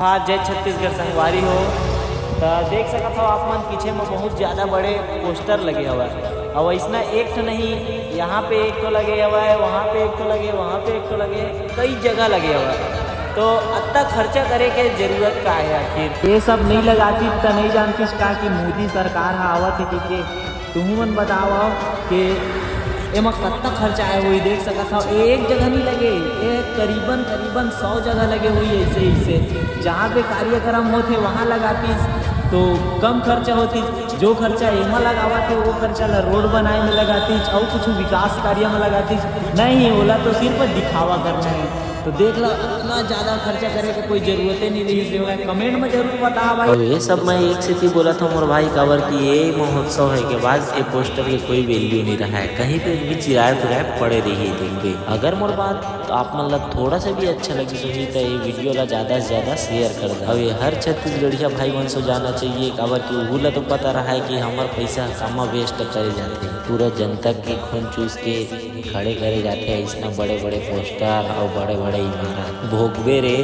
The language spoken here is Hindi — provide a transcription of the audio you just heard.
हाँ, जय छत्तीसगढ़ संगवारी हो। तो देख सकत हो आप मन पीछे में बहुत ज़्यादा बड़े पोस्टर लगे हुआ है। और ऐसा एक तो नहीं, यहाँ पे एक तो लगे हुआ है, वहाँ पे एक तो लगे, वहाँ पे एक तो लगे, कई जगह लगे हुआ है। तो इतना खर्चा करे के जरूरत का है आखिर? ये सब नहीं लगाती तो नहीं जानती का कि मोदी सरकार आवत है कि तुम मन बताओ कि एमा कितना खर्चा आए हुई देख सकता हो। एक जगह नहीं लगे, एक करीबन 100 जगह लगे हुई ऐसे ऐसे। जहाँ पे कार्यक्रम होते वहाँ लगाती तो कम खर्चा होती, जो खर्चा एमा लगावा थे वो खर्चा ला रोड बनाए में लगाती और कुछ विकास कार्य में लगाती नहीं होला, तो सिर्फ दिखावा करना है। तो देख लो इतना ज़्यादा खर्चा करे की कोई जरूरत ही नहीं रही। कमेंट में जरूर बता भाई। और ये सब मैं एक से ही बोला था मोर भाई काबर कि ये महोत्सव है के बाद ये पोस्टर के कोई वैल्यू नहीं रहा है, कहीं पे भी चिराए पुराए पड़े रही है देखिए। अगर मोर बात तो आप मतलब थोड़ा सा भी अच्छा लगी सोची तो ये वीडियो ला ज़्यादा से ज़्यादा शेयर कर दो। अब ये हर छत्तीसगढ़िया भाई मन से जाना चाहिए काबर कि वो ला तो पता रहा है कि हमार पैसा कामा वेस्ट करे जाते हैं, पूरा जनता के खून चूस के खड़े करे जाते हैं। इतना बड़े बड़े पोस्टर और बड़े बड़े इमारत भोगवे रे।